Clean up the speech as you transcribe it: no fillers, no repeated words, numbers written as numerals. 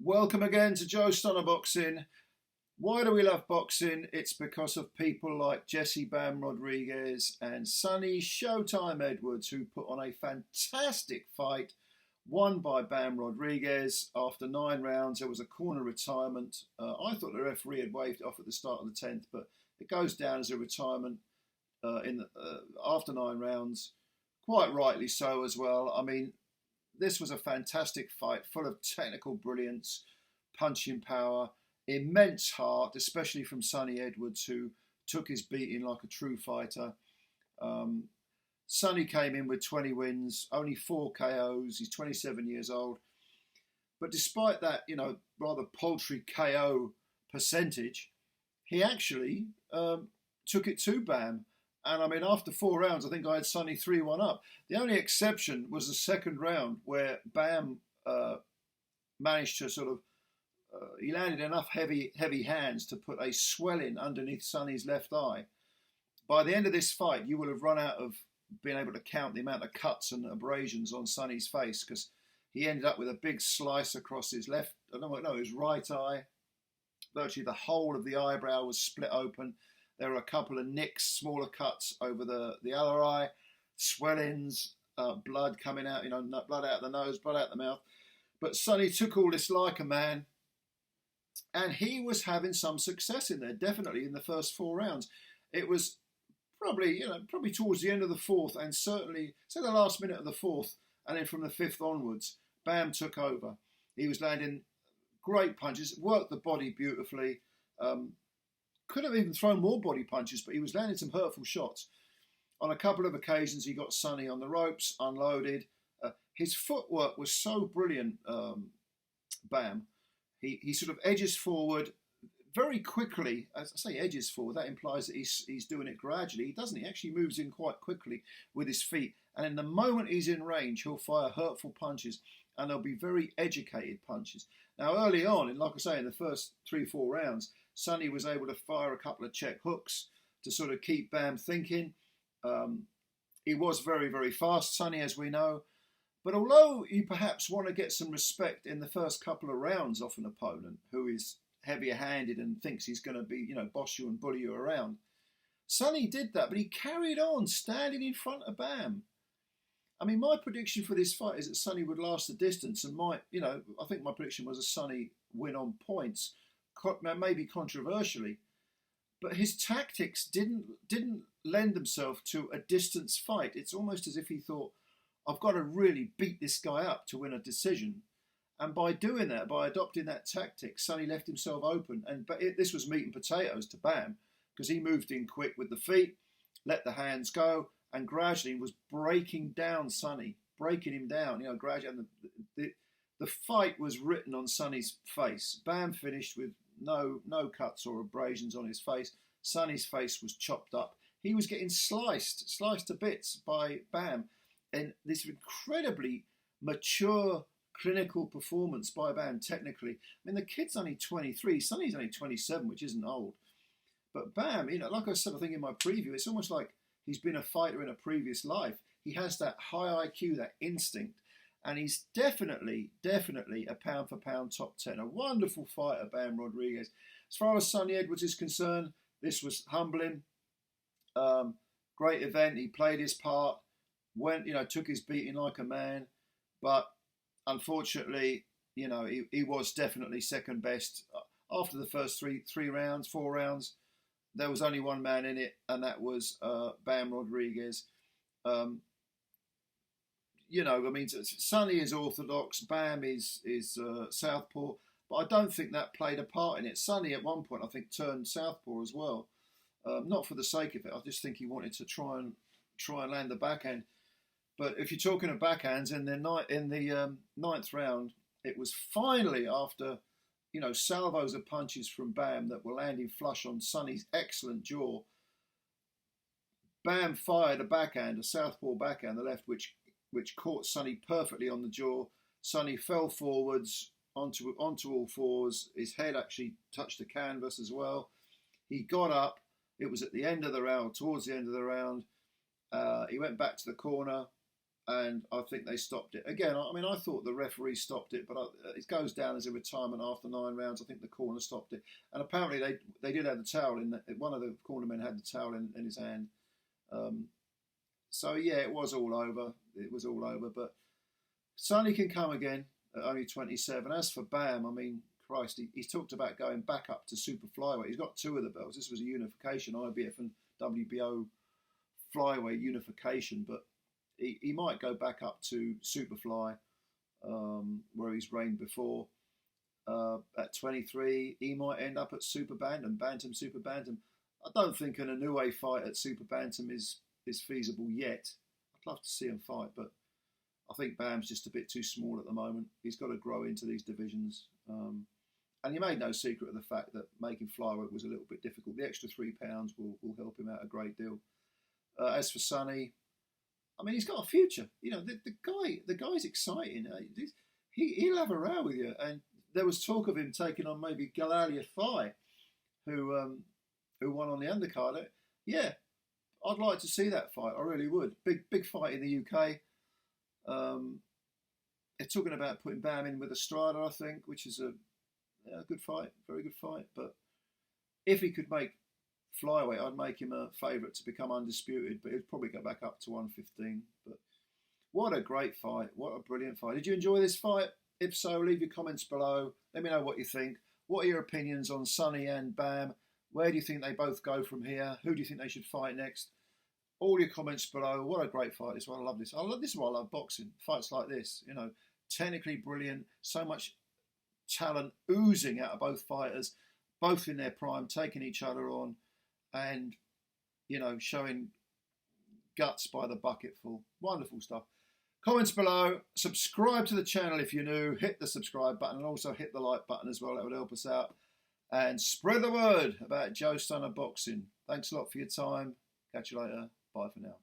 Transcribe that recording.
Welcome again to Joe Stunner Boxing. Why do we love boxing? It's because of people like Jesse Bam Rodriguez and Sonny Showtime Edwards, who put on a fantastic fight, won by Bam Rodriguez. After 9 rounds, there was a corner retirement. I thought the referee had waved it off at the start of the 10th, but it goes down as a retirement after 9 rounds. Quite rightly so as well. I mean, this was a fantastic fight, full of technical brilliance, punching power, immense heart, especially from Sonny Edwards, who took his beating like a true fighter. Sonny came in with 20 wins, only 4 KOs. He's 27 years old. But despite that, rather paltry KO percentage, he actually took it to Bam. And I mean, after 4 rounds, I think I had Sonny 3-1 up. The only exception was the second round where Bam managed to he landed enough heavy hands to put a swelling underneath Sonny's left eye. By the end of this fight, you will have run out of being able to count the amount of cuts and abrasions on Sonny's face, because he ended up with a big slice across his his right eye. Virtually the whole of the eyebrow was split open. There were a couple of nicks, smaller cuts over the other eye, swellings, blood coming out, blood out the nose, blood out the mouth. But Sonny took all this like a man, and he was having some success in there, definitely in the first 4 rounds. It was probably towards the end of the fourth, and certainly, say the last minute of the fourth, and then from the fifth onwards, Bam took over. He was landing great punches, worked the body beautifully, could have even thrown more body punches, but he was landing some hurtful shots. On a couple of occasions, he got Sonny on the ropes, unloaded. His footwork was so brilliant, Bam. He sort of edges forward very quickly. As I say, edges forward, that implies that he's doing it gradually. He doesn't. He actually moves in quite quickly with his feet. And in the moment he's in range, he'll fire hurtful punches, and they'll be very educated punches. Now, early on, and like I say, in the first 3-4 rounds, Sonny was able to fire a couple of check hooks to sort of keep Bam thinking. He was very, very fast, Sonny, as we know. But although you perhaps want to get some respect in the first couple of rounds off an opponent who is heavier-handed and thinks he's going to be, boss you and bully you around, Sonny did that, but he carried on standing in front of Bam. I mean, my prediction for this fight is that Sonny would last the distance, and I think my prediction was a Sonny win on points, maybe controversially, but his tactics didn't lend themselves to a distance fight. It's almost as if he thought, I've got to really beat this guy up to win a decision. And by doing that, by adopting that tactic, Sonny left himself open. This was meat and potatoes to Bam, because he moved in quick with the feet, let the hands go, and gradually was breaking down Sonny, breaking him down, gradually. And the fight was written on Sonny's face. Bam finished with no cuts or abrasions on his face. Sonny's face was chopped up. He was getting sliced to bits by Bam. And this incredibly mature clinical performance by Bam technically. I mean, the kid's only 23. Sonny's only 27, which isn't old. But Bam, like I said, I think in my preview, it's almost like he's been a fighter in a previous life. He has that high IQ, that instinct. And he's definitely a pound-for-pound top 10. A wonderful fighter, Bam Rodriguez. As far as Sonny Edwards is concerned, this was humbling. Great event. He played his part. Took his beating like a man. But unfortunately, he was definitely second best. After the first 4 rounds, there was only one man in it, and that was Bam Rodriguez. Sonny is orthodox, Bam is southpaw, but I don't think that played a part in it. Sonny at one point, I think, turned southpaw as well, not for the sake of it. I just think he wanted to try and land the backhand. But if you're talking of backhands, in the ninth round, it was finally after salvos of punches from Bam that were landing flush on Sonny's excellent jaw. Bam fired a southpaw backhand, the left, which caught Sonny perfectly on the jaw. Sonny fell forwards onto all fours. His head actually touched the canvas as well. He got up. It was at the end of the round, towards the end of the round. He went back to the corner. and I think they stopped it. Again, I mean, I thought the referee stopped it, but it goes down as a retirement after 9 rounds. I think the corner stopped it. And apparently they did have the towel in. One of the cornermen had the towel in his hand. So, yeah, it was all over. It was all over. But Sonny can come again at only 27. As for Bam, I mean, Christ, he's talked about going back up to super flyweight. He's got 2 of the belts. This was a unification, IBF and WBO flyweight unification, but he might go back up to Superfly, where he's reigned before. At 23, he might end up at Super Bantam, Super Bantam. I don't think an Inoue fight at Super Bantam is feasible yet. I'd love to see him fight, but I think Bam's just a bit too small at the moment. He's got to grow into these divisions. And he made no secret of the fact that making flyweight was a little bit difficult. The extra £3 will help him out a great deal. As for Sonny, I mean, he's got a future. You know, the guy's exciting. He'll have a row with you. And there was talk of him taking on maybe Galalia Fai, who won on the undercard. Yeah, I'd like to see that fight. I really would. Big fight in the UK. They're talking about putting Bam in with Estrada, I think, which is a good fight, very good fight. But if he could make flyweight, I'd make him a favourite to become undisputed, but he'd probably go back up to 115. But what a great fight. What a brilliant fight. Did you enjoy this fight? If so, leave your comments below. Let me know what you think. What are your opinions on Sonny and Bam? Where do you think they both go from here? Who do you think they should fight next? All your comments below. What a great fight this one. I love this. This is why I love boxing. Fights like this, you know, technically brilliant. So much talent oozing out of both fighters, both in their prime, taking each other on, and, you know, showing guts by the bucketful. Wonderful stuff. Comments below. Subscribe to the channel if you're new. Hit the subscribe button and also hit the like button as well. That would help us out. And spread the word about Joe Stunner Boxing. Thanks a lot for your time. Catch you later. Bye for now.